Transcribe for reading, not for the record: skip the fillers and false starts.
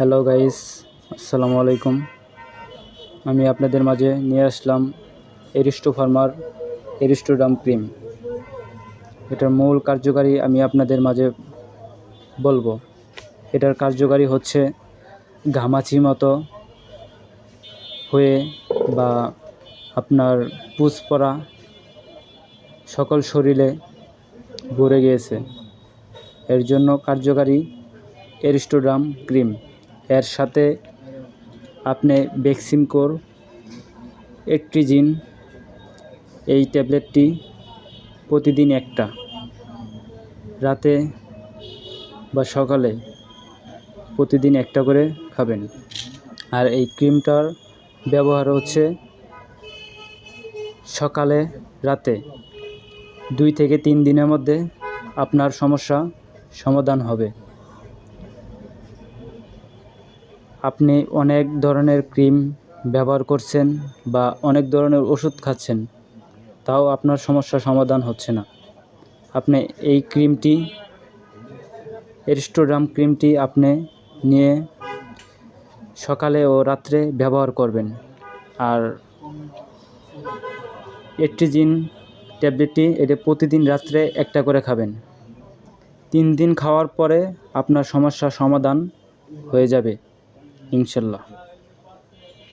Hello guys, আসসালামু আলাইকুম। আমি আপনাদের মাঝে নিয়ে আসলাম এরিস্টো ফার্মার এরিস্টোডাম ক্রিম। এটার মূল কার্যকারী আমি আপনাদের মাঝে বলবো। এটার কার্যকারী হচ্ছে ঘামাচি মতো হয়ে বা আপনার পুজ পড়া সকল শরীরে ভরে গিয়েছে, এর জন্য কার্যকারী এরিস্টোডাম ক্রিম। এর সাথে আপনি বেক্সিমকোর এট্রিজিন এই ট্যাবলেটটি প্রতিদিন একটা, রাতে বা সকালে প্রতিদিন একটা করে খাবেন। আর এই ক্রিমটার ব্যবহার হচ্ছে সকালে রাতে 2 থেকে 3 দিনের মধ্যে আপনার সমস্যা সমাধান হবে। আপনি অনেক ধরনের ক্রিম ব্যবহার করছেন বা অনেক ধরনের ওষুধ খাচ্ছেন, তাও আপনার সমস্যা সমাধান হচ্ছে না। আপনি এই ক্রিমটি, এরিস্টোডাম ক্রিমটি আপনি নিয়ে সকালে ও রাত্রে ব্যবহার করবেন। আর এট্রিজিন ট্যাবলেটটি এটা প্রতিদিন রাত্রে একটা করে খাবেন। 3 দিন খাওয়ার পরে আপনার সমস্যা সমাধান হয়ে যাবে ইনশাল্লাহ।